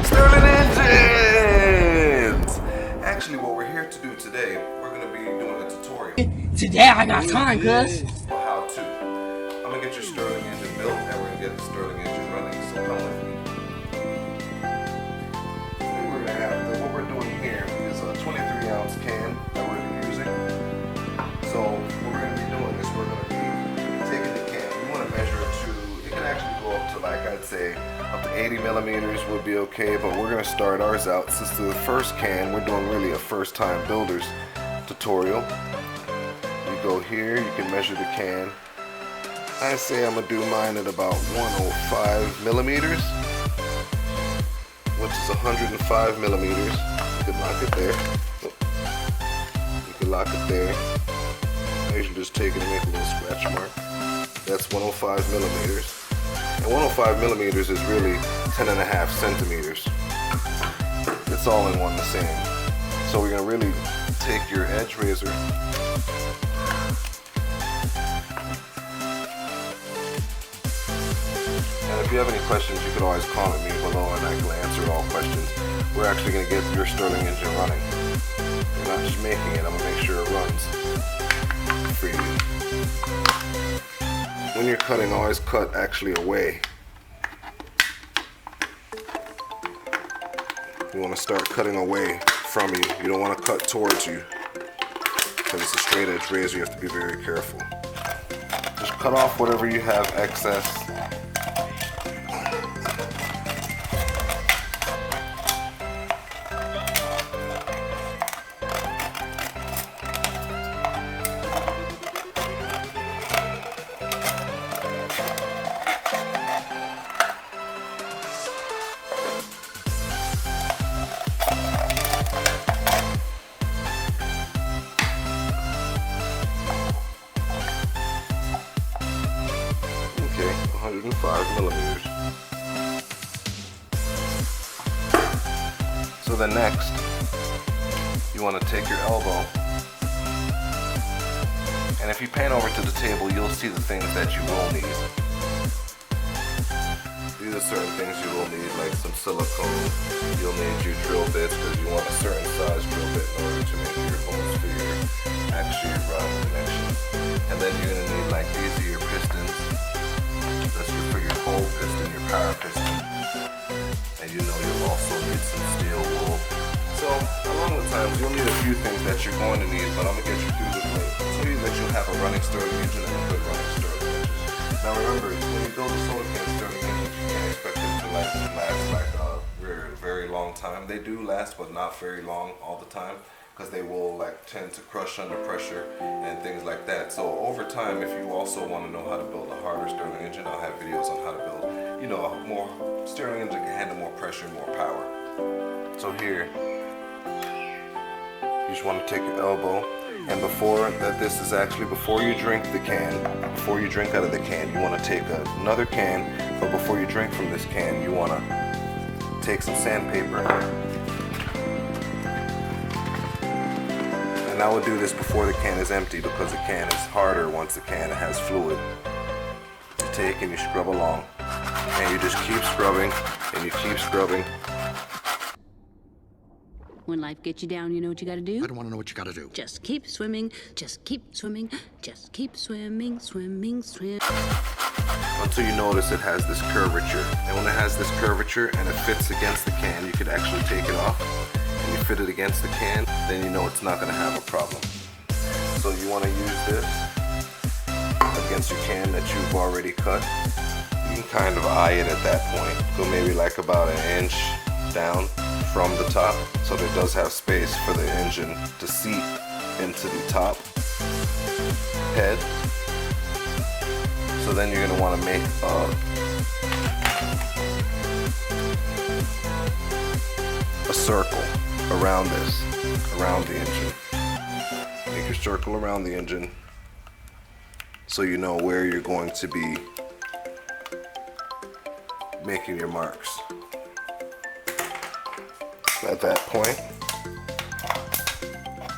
Stirling engines! Actually, what we're here to do today, we're going to be doing a tutorial. Today I got time, cuz. How to. I'm going to get your Stirling engine built and we're going to get the Stirling engine running, so come with me. We're gonna have what we're doing here is a 23-ounce can that we're going to be using. So what we're going to be doing is we're going to be taking the can. We want to measure it to, it can actually go up to like I'd say up to 80 millimeters would be okay, but we're going to start ours out. Since the first can, we're doing really a first time builders tutorial. You go here, you can measure the can. I say I'm going to do mine at about 105 millimeters, which is 105 millimeters. You can lock it there. You can lock it there. I usually just take it and make a little scratch mark. That's 105 millimeters. And 105 millimeters is really 10.5 centimeters. It's all in one the same. So we're going to really take your edge razor and if you have any questions, you can always comment me below and I can answer all questions. We're actually going to get your Stirling engine running. You're not just making it, I'm going to make sure it runs for you. When you're cutting, always cut actually away. You want to start cutting away from you. You don't want to cut towards you because it's a straight edge razor. You have to be very careful. Just cut off whatever you have excess. Okay, 105 millimeters. So then next, you want to take your elbow, and if you pan over to the table, you'll see the things that you will need. These are certain things you will need, like some silicone. You'll need your drill bits because you want a certain size drill bit in order to make your holes for your actually run connection. And then you're going to need like these are your pistons. That's for your cold piston, your power piston. And you know you'll also need some steel wool. So along the times you'll need a few things that you're going to need, but I'm going to get you through this way so that you'll have a running Stirling engine and a good running Stirling engine. Now remember, when you build a solar can Stirling engine, you can't expect it to last like a very long time. They do last, but not very long all the time, because they will like tend to crush under pressure and things like that. So over time, if you also want to know how to build a harder Stirling engine, I'll have videos on how to build, you know, a more Stirling engine can handle more pressure and more power. So here, you just want to take your elbow, and before you drink the can, before you drink out of the can, you want to take another can, but before you drink from this can, you want to take some sandpaper. And I would do this before the can is empty because the can is harder once the can has fluid. You take and you scrub along, and you just keep scrubbing, and you keep scrubbing. When life gets you down, you know what you gotta do? I don't want to know what you gotta do. Just keep swimming, just keep swimming, just keep swimming, swimming, swim. Until you notice it has this curvature. And when it has this curvature and it fits against the can, you could actually take it off. And you fit it against the can, then you know it's not gonna have a problem. So you wanna use this against your can that you've already cut. You can kind of eye it at that point. Go maybe like about an inch down from the top, so that it does have space for the engine to seat into the top head. So then you're going to want to make a circle around this, around the engine. Make your circle around the engine so you know where you're going to be making your marks. At that point,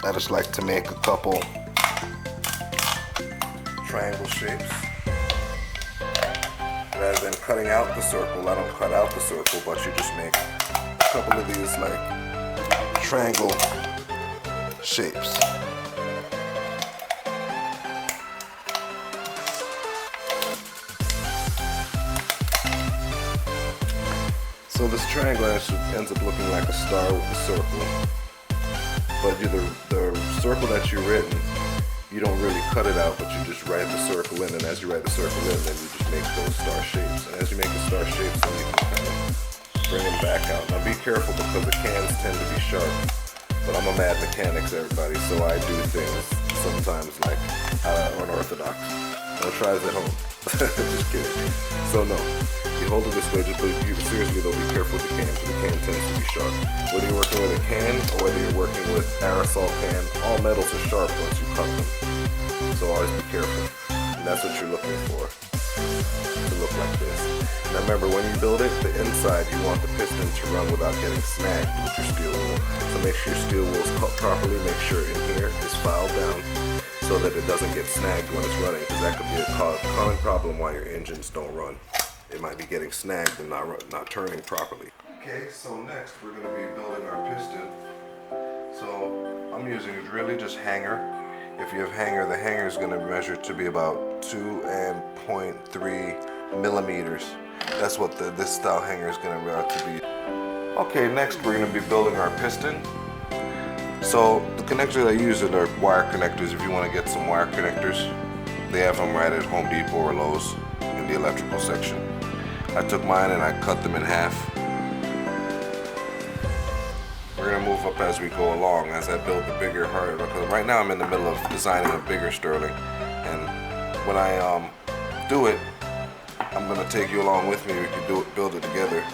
I just like to make a couple triangle shapes. Rather than cutting out the circle, I don't cut out the circle, but you just make couple of these like triangle shapes. So this triangle actually ends up looking like a star with a circle. But the circle that you've written, you don't really cut it out, but you just write the circle in, and as you write the circle in, then you just make those star shapes. And as you make the star shapes, then you can kind of bring them back out. Now be careful because the cans tend to be sharp, but I'm a mad mechanic, everybody, so I do things sometimes like unorthodox. No tries at home. Just kidding. So no, you hold it this way, just seriously though, be careful with the can, because the can tends to be sharp. Whether you're working with a can or whether you're working with aerosol can, all metals are sharp once you cut them. So always be careful. And that's what you're looking for, to look like this. Now remember, when you build it, the inside, you want the piston to run without getting snagged with your steel wool. So make sure your steel wool is cut properly, make sure in here is filed down so that it doesn't get snagged when it's running, because that could be a common problem why your engines don't run. It might be getting snagged and not turning properly. Okay, so next we're going to be building our piston. So I'm using really just hanger. If you have hanger, the hanger is going to measure to be about 2.3 millimeters. That's what this style hanger is going to be. Okay, next we're going to be building our piston. So the connectors I use are wire connectors. If you want to get some wire connectors, they have them right at Home Depot or Lowe's in the electrical section. I took mine and I cut them in half. We're going to move up as we go along as I build the bigger, harder, because right now I'm in the middle of designing a bigger Stirling, and when I do it, I'm going to take you along with me. We can build it together.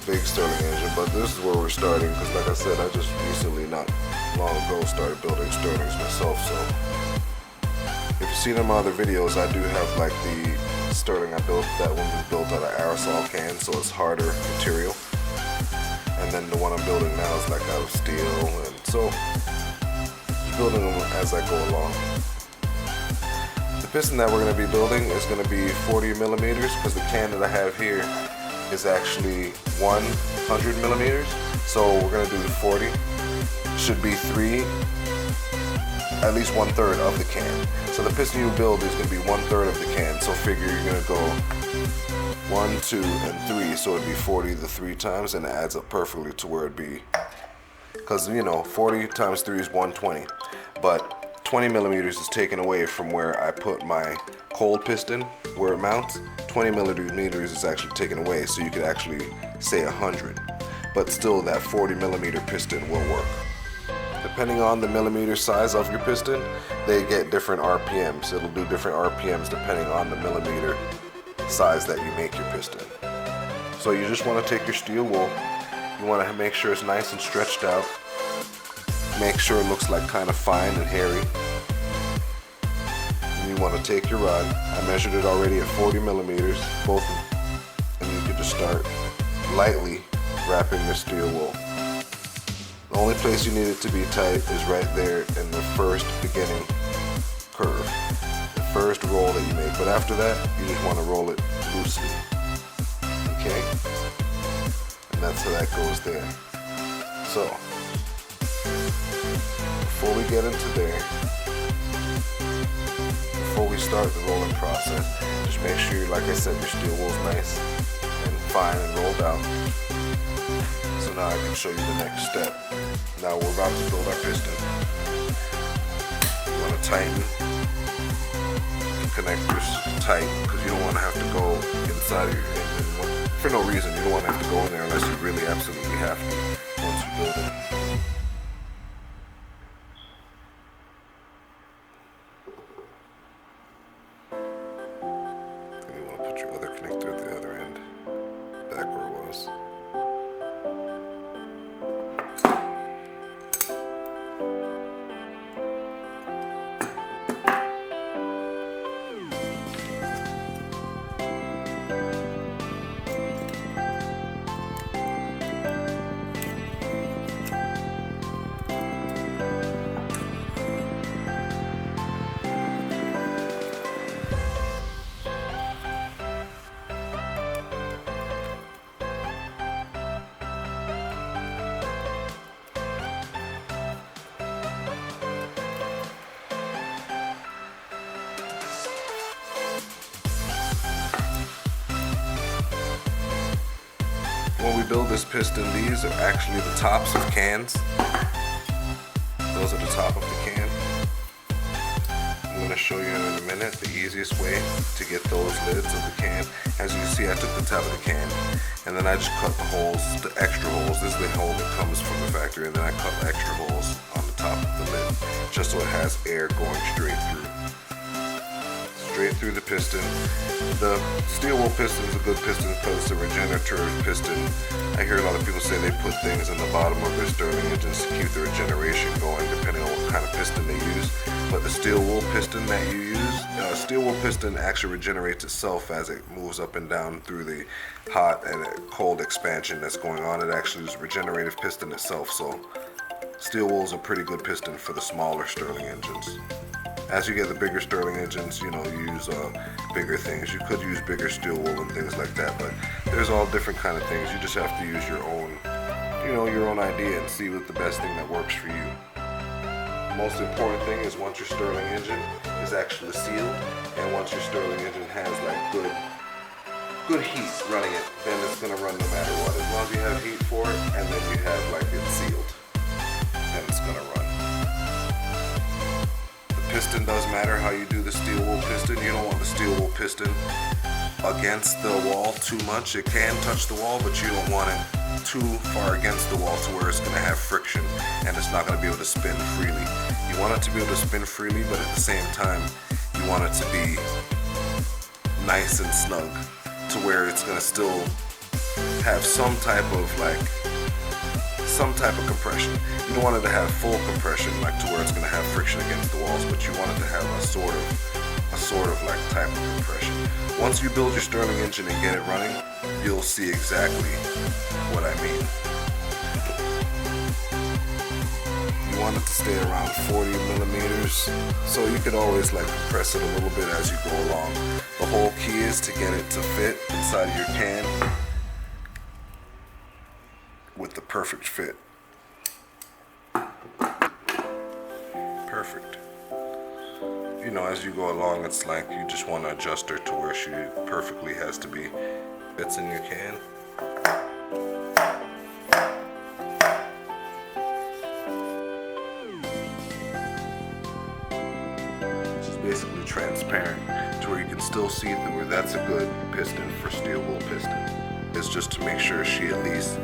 Big Stirling engine, but this is where we're starting because, like I said, I just recently, not long ago, started building Stirlings myself. So if you see them other videos, I do have like the Stirling I built. That one was built out of aerosol cans, so it's harder material. And then the one I'm building now is like out of steel, and so just building them as I go along. The piston that we're going to be building is going to be 40 millimeters because the can that I have here is actually 100 millimeters, so we're gonna do the 40. Should be at least 1/3 of the can. So the piston you build is gonna be 1/3 of the can. So figure you're gonna go 1, 2, and 3. So it'd be 40 the 3 times, and it adds up perfectly to where it'd be. Because 40 times 3 is 120, but 20 millimeters is taken away from where I put my cold piston, where it mounts. 20 millimeters is actually taken away, so you could actually say 100. But still, that 40 millimeter piston will work. Depending on the millimeter size of your piston, they get different RPMs. It'll do different RPMs depending on the millimeter size that you make your piston. So you just want to take your steel wool, you want to make sure it's nice and stretched out. Make sure it looks like kind of fine and hairy. And you want to take your rod. I measured it already at 40 millimeters, both, and you can just start lightly wrapping the steel wool. The only place you need it to be tight is right there in the first beginning curve, the first roll that you make. But after that, you just want to roll it loosely. Okay? And that's how that goes there. So, before we get into there, before we start the rolling process, just make sure, like I said, your steel wool's nice and fine and rolled out. So now I can show you the next step. Now we're about to build our piston. You want to tighten the connectors tight because you don't want to have to go inside of your engine for no reason. You don't want to have to go in there unless you really absolutely have to once you build it. Your other connector at the other end, back where it was. when we build this piston, these are actually the tops of cans. Those are the top of the can. I'm going to show you in a minute the easiest way to get those lids of the can. As you can see, I took the top of the can and then I just cut the holes, the extra holes. This is the hole that comes from the factory, and then I cut the extra holes on the top of the lid just so it has air going straight through the piston. The steel wool piston is a good piston because it's a regenerative piston. I hear a lot of people say they put things in the bottom of their Stirling engines to keep the regeneration going, depending on what kind of piston they use. But the steel wool piston that you use, steel wool piston actually regenerates itself as it moves up and down through the hot and cold expansion that's going on. It actually is a regenerative piston itself, so steel wool is a pretty good piston for the smaller Stirling engines. As you get the bigger Stirling engines, you use bigger things. You could use bigger steel wool and things like that, but there's all different kind of things. You just have to use your own, your own idea and see what the best thing that works for you. The most important thing is once your Stirling engine is actually sealed, and once your Stirling engine has like good heat running it, then it's gonna run no matter what. As long as you have heat for it, and then you have like it sealed, then it's gonna run. Piston does matter how you do the steel wool piston. You don't want the steel wool piston against the wall too much. It can touch the wall, but you don't want it too far against the wall to where it's going to have friction and it's not going to be able to spin freely. You want it to be able to spin freely, but at the same time you want it to be nice and snug to where it's going to still have some type of compression. You don't want it to have full compression, like to where it's going to have friction against the walls, but you want it to have a sort of like type of compression. Once you build your Stirling engine and get it running, you'll see exactly what I mean. You want it to stay around 40 millimeters, so you could always like compress it a little bit as you go along. The whole key is to get it to fit inside of your can with the perfect fit. Perfect. As you go along, it's like you just want to adjust her to where she perfectly has to be. Fits in your can. It's basically transparent to where you can still see where that's a good piston for steel wool piston. It's just to make sure she at least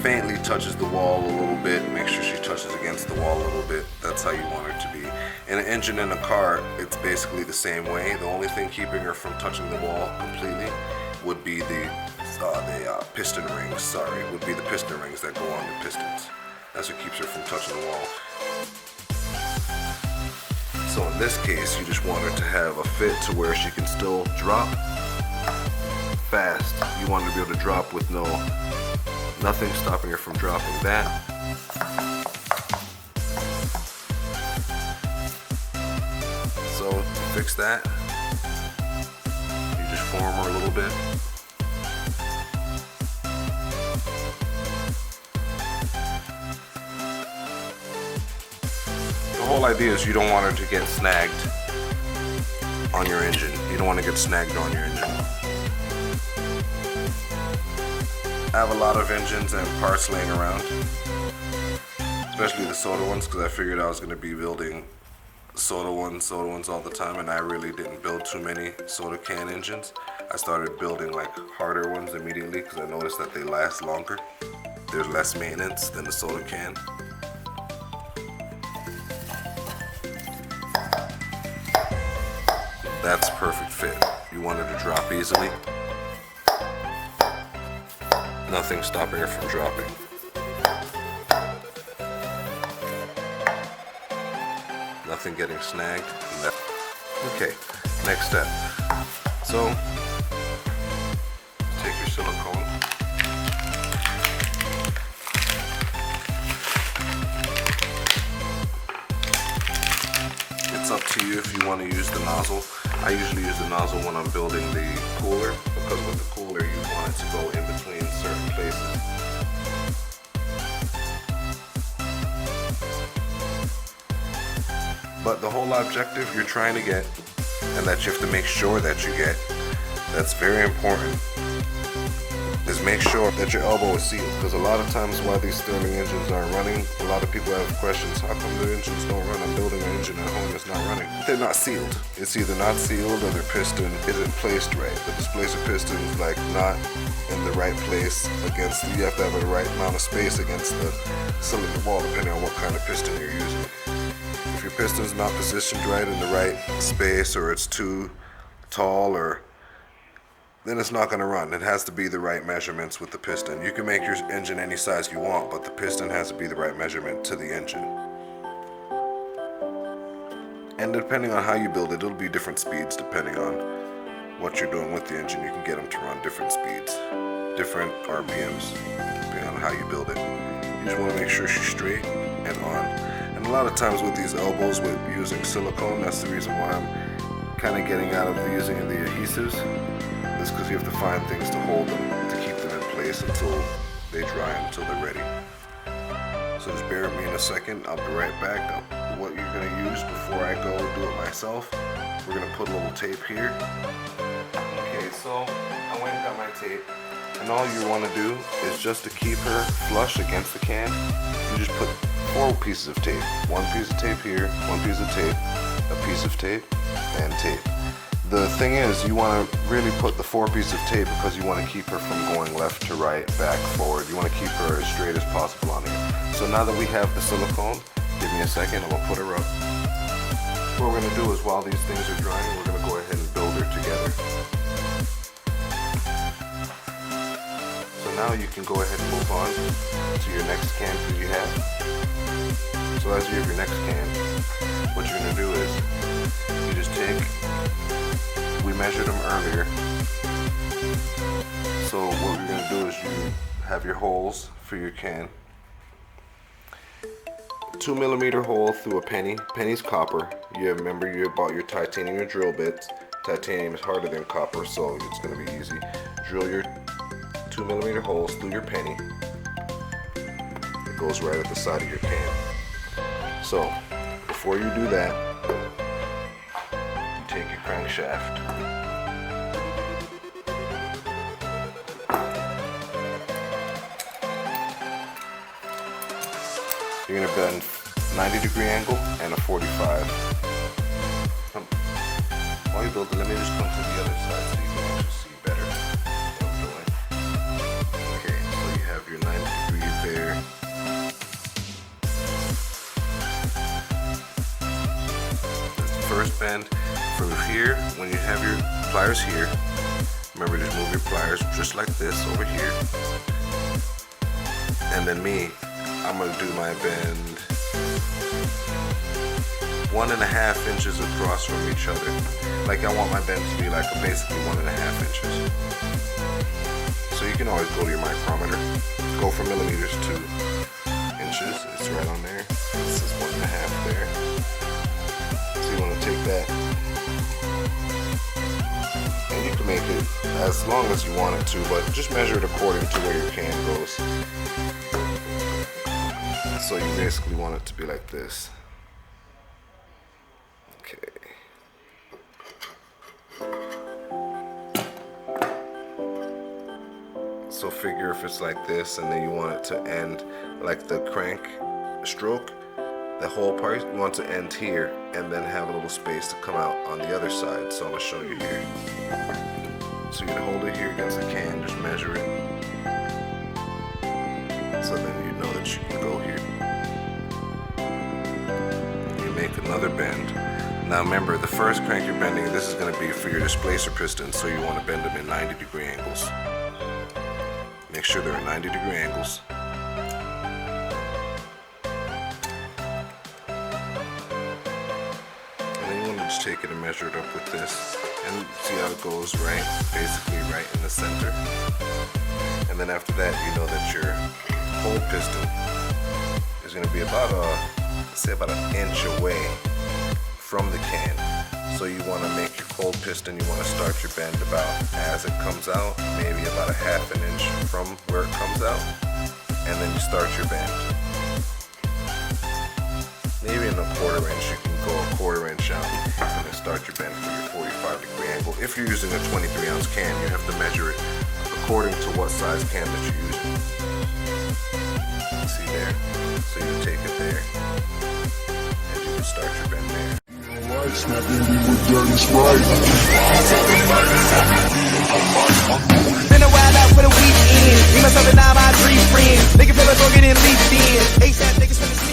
faintly touches the wall a little bit, make sure she touches against the wall a little bit. That's how you want her to be. In an engine in a car, it's basically the same way. The only thing keeping her from touching the wall completely would be the piston rings. Would be the piston rings that go on the pistons. That's what keeps her from touching the wall. So in this case, you just want her to have a fit to where she can still drop fast. You want her to be able to drop with nothing stopping her from dropping that. So to fix that, you just form her a little bit. The whole idea is you don't want her to get snagged on your engine. You don't want to get snagged on your engine. I have a lot of engines and parts laying around, especially the soda ones, because I figured I was going to be building soda ones all the time, and I really didn't build too many soda can engines. I started building like harder ones immediately because I noticed that they last longer. There's less maintenance than the soda can. That's perfect fit. You want her to drop easily. Nothing stopping her from dropping. Nothing getting snagged. Okay, next step. So, take your silicone. It's up to you if you want to use the nozzle. I usually use the nozzle when I'm building the cooler, because with the cooler you want it to go in between certain places. But the whole objective you're trying to get, and that you have to make sure that you get, that's very important, is make sure that your elbow is sealed, because a lot of times why these Stirling engines aren't running, a lot of people have questions, how come the engines don't run? I'm building an engine at home that's not running. They're not sealed. It's either not sealed or their piston isn't placed right. The displacer piston is like not in the right place against, you have to have the right amount of space against the cylinder wall depending on what kind of piston you're using. If your piston's not positioned right in the right space, or it's too tall, or then it's not going to run. It has to be the right measurements with the piston. You can make your engine any size you want, but the piston has to be the right measurement to the engine. And depending on how you build it, it'll be different speeds depending on what you're doing with the engine. You can get them to run different speeds, different RPMs, depending on how you build it. You just want to make sure she's straight and on. And a lot of times with these elbows, with using silicone, that's the reason why I'm kind of getting out of using the adhesives. It's because you have to find things to hold them, to keep them in place until they dry, until they're ready. So just bear with me in a second. I'll be right back. Now, what you're going to use before I go do it myself, we're going to put a little tape here. Okay, so I went and got my tape. And all you want to do is just to keep her flush against the can, you just put 4 pieces of tape. 1 piece of tape here, 1 piece of tape, a piece of tape, and tape. The thing is, you want to really put the 4 pieces of tape because you want to keep her from going left to right, back, forward. You want to keep her as straight as possible on here. So now that we have the silicone, give me a second, I'm going to put her up. What we're going to do is, while these things are drying, we're going to go ahead and build her together. So now you can go ahead and move on to your next can that you have. So as you have your next can, what you're going to do is, you just take, we measured them earlier, so what you're going to do is you have your holes for your can. 2mm hole through a penny. Penny's copper. You remember you bought your titanium drill bits. Titanium is harder than copper, so it's going to be easy. Drill your 2mm holes through your penny. It goes right at the side of your can. So before you do that, you take your crankshaft. You're going to bend 90-degree angle and a 45. While you build it, let me just come to the other side so you can actually see better what I'm doing. Okay, so you have your 90 degrees there. That's the first bend. From here, when you have your pliers here, remember just move your pliers just like this over here. And then I'm going to do my bend 1.5 inches across from each other. Like I want my bend to be like basically 1.5 inches. So you can always go to your micrometer, go from millimeters to inches. It's right on there. This is 1.5 there. So you want to take that, and you can make it as long as you want it to, but just measure it according to where your can goes. So you basically want it to be like this. Okay. So figure if it's like this, and then you want it to end like the crank stroke, the whole part, you want to end here and then have a little space to come out on the other side. So I'm going to show you here. So you're going to hold it here against the can, just measure it. So then you know that you can go here. You make another bend. Now remember, the first crank you're bending, this is going to be for your displacer piston, so you want to bend them in 90-degree angles. Make sure they're at 90-degree angles. And then you want to just take it and measure it up with this, and see how it goes, right? Basically right in the center. And then after that, you know that your whole piston is going to be about about an inch away from the can. So you want to make your cold piston, you want to start your bend about as it comes out, maybe about a 1/2 inch from where it comes out, and then you start your bend. Maybe in a 1/4 inch, you can go a 1/4 inch out and then start your bend for your 45-degree angle. If you're using a 23-ounce can, you have to measure it according to what size can that you're using. See there? So you take it there, and you can start your bend there. Been a while out for the weekend. Me, myself, and all my 3 friends. Nigga feel like go get in leaped in. ASAP niggas finna